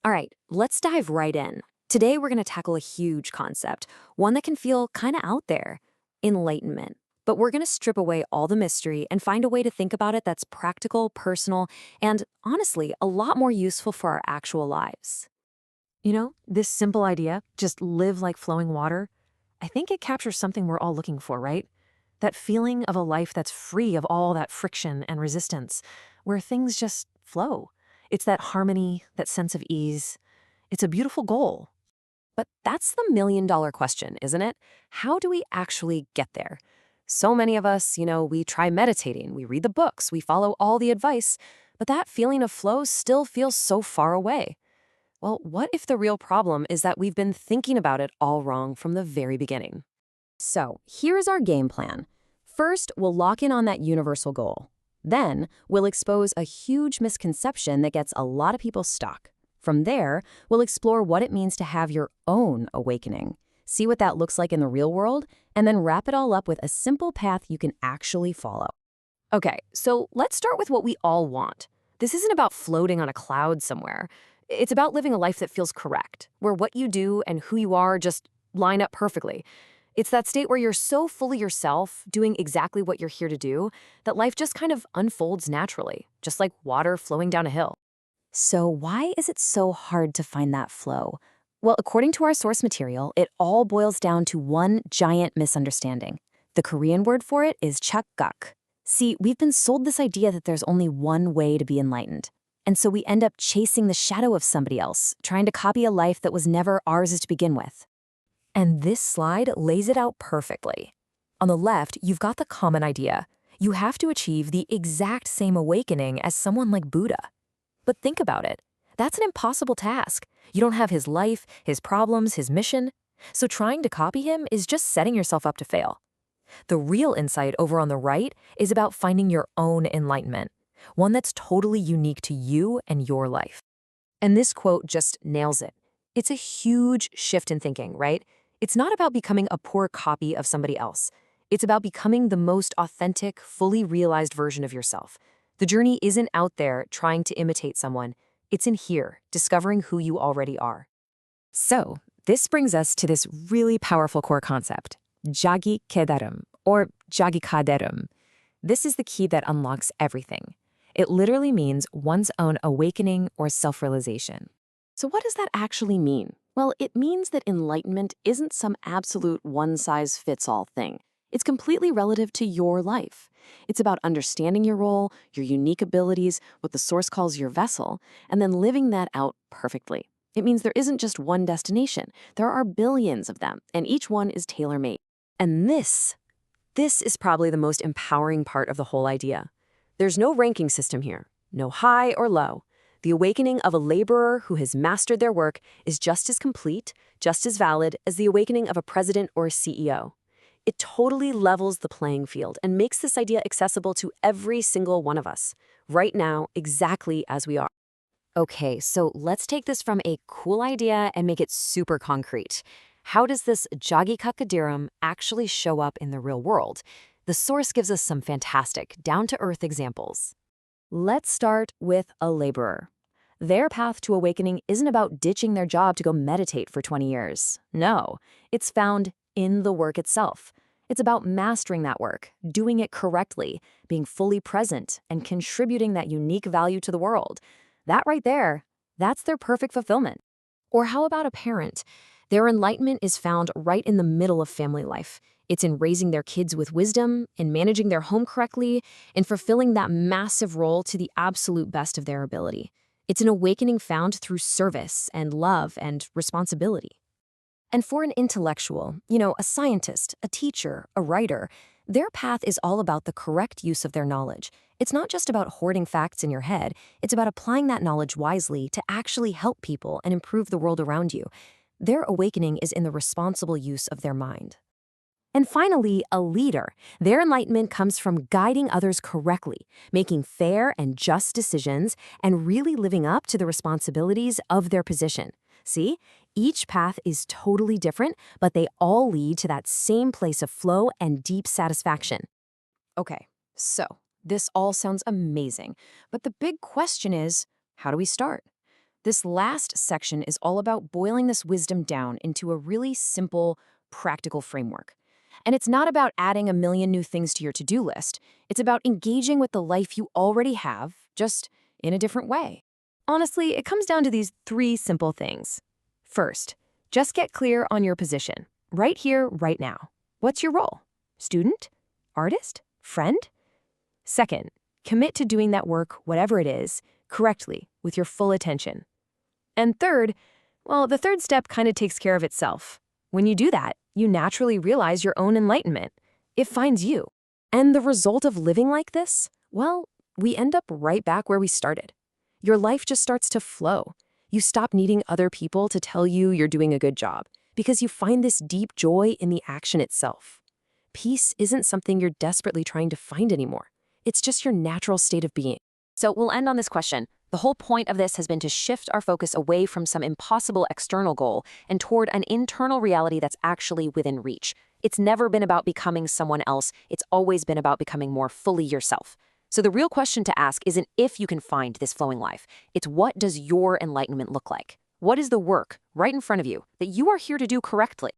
All right, let's dive right in. Today, we're going to tackle a huge concept, one that can feel kind of out there: enlightenment. But we're going to strip away all the mystery and find a way to think about it that's practical, personal, and honestly, a lot more useful for our actual lives. This simple idea, just live like flowing water, I think it captures something we're all looking for, right? That feeling of a life that's free of all that friction and resistance, where things just flow. It's that harmony, that sense of ease. It's a beautiful goal. But that's the million-dollar question, isn't it? How do we actually get there? So many of us, we try meditating, we read the books, we follow all the advice, but that feeling of flow still feels so far away. Well, what if the real problem is that we've been thinking about it all wrong from the very beginning? So, here's our game plan. First, we'll lock in on that universal goal. Then, we'll expose a huge misconception that gets a lot of people stuck. From there, we'll explore what it means to have your own awakening, see what that looks like in the real world, and then wrap it all up with a simple path you can actually follow. Okay, so let's start with what we all want. This isn't about floating on a cloud somewhere. It's about living a life that feels correct, where what you do and who you are just line up perfectly. It's that state where you're so fully yourself, doing exactly what you're here to do, that life just kind of unfolds naturally, just like water flowing down a hill. So why is it so hard to find that flow? Well, according to our source material, it all boils down to one giant misunderstanding. The Korean word for it is chakgak. See, we've been sold this idea that there's only one way to be enlightened. And so we end up chasing the shadow of somebody else, trying to copy a life that was never ours to begin with. And this slide lays it out perfectly. On the left, you've got the common idea. You have to achieve the exact same awakening as someone like Buddha. But think about it. That's an impossible task. You don't have his life, his problems, his mission. So trying to copy him is just setting yourself up to fail. The real insight over on the right is about finding your own enlightenment, one that's totally unique to you and your life. And this quote just nails it. It's a huge shift in thinking, right? It's not about becoming a poor copy of somebody else. It's about becoming the most authentic, fully realized version of yourself. The journey isn't out there trying to imitate someone. It's in here, discovering who you already are. So, this brings us to this really powerful core concept, Jagi Kedarum, or Jagi Kaderum. This is the key that unlocks everything. It literally means one's own awakening or self-realization. So what does that actually mean? Well, it means that enlightenment isn't some absolute one-size-fits-all thing. It's completely relative to your life. It's about understanding your role, your unique abilities, what the source calls your vessel, and then living that out perfectly. It means there isn't just one destination. There are billions of them, and each one is tailor-made. And this is probably the most empowering part of the whole idea. There's no ranking system here, no high or low. The awakening of a laborer who has mastered their work is just as complete, just as valid as the awakening of a president or a CEO. It totally levels the playing field and makes this idea accessible to every single one of us, right now, exactly as we are. Okay, so let's take this from a cool idea and make it super concrete. How does this Jagikakadiram actually show up in the real world? The source gives us some fantastic, down-to-earth examples. Let's start with a laborer. Their path to awakening isn't about ditching their job to go meditate for 20 years. No, it's found in the work itself. It's about mastering that work, doing it correctly, being fully present, and contributing that unique value to the world. That right there, that's their perfect fulfillment. Or how about a parent? Their enlightenment is found right in the middle of family life. It's in raising their kids with wisdom, in managing their home correctly, in fulfilling that massive role to the absolute best of their ability. It's an awakening found through service and love and responsibility. And for an intellectual, a scientist, a teacher, a writer, their path is all about the correct use of their knowledge. It's not just about hoarding facts in your head, it's about applying that knowledge wisely to actually help people and improve the world around you. Their awakening is in the responsible use of their mind. And finally, a leader. Their enlightenment comes from guiding others correctly, making fair and just decisions, and really living up to the responsibilities of their position. See, each path is totally different, but they all lead to that same place of flow and deep satisfaction. Okay, so this all sounds amazing, but the big question is, how do we start? This last section is all about boiling this wisdom down into a really simple, practical framework. And it's not about adding a million new things to your to-do list. It's about engaging with the life you already have, just in a different way. Honestly, it comes down to these three simple things. First, just get clear on your position, right here, right now. What's your role? Student? Artist? Friend? Second, commit to doing that work, whatever it is, correctly, with your full attention. And third, well, the third step kind of takes care of itself. When you do that, you naturally realize your own enlightenment. It finds you. And the result of living like this? Well, we end up right back where we started. Your life just starts to flow. You stop needing other people to tell you you're doing a good job because you find this deep joy in the action itself. Peace isn't something you're desperately trying to find anymore. It's just your natural state of being. So we'll end on this question. The whole point of this has been to shift our focus away from some impossible external goal and toward an internal reality that's actually within reach. It's never been about becoming someone else. It's always been about becoming more fully yourself. So the real question to ask isn't if you can find this flowing life. It's what does your enlightenment look like? What is the work right in front of you that you are here to do correctly?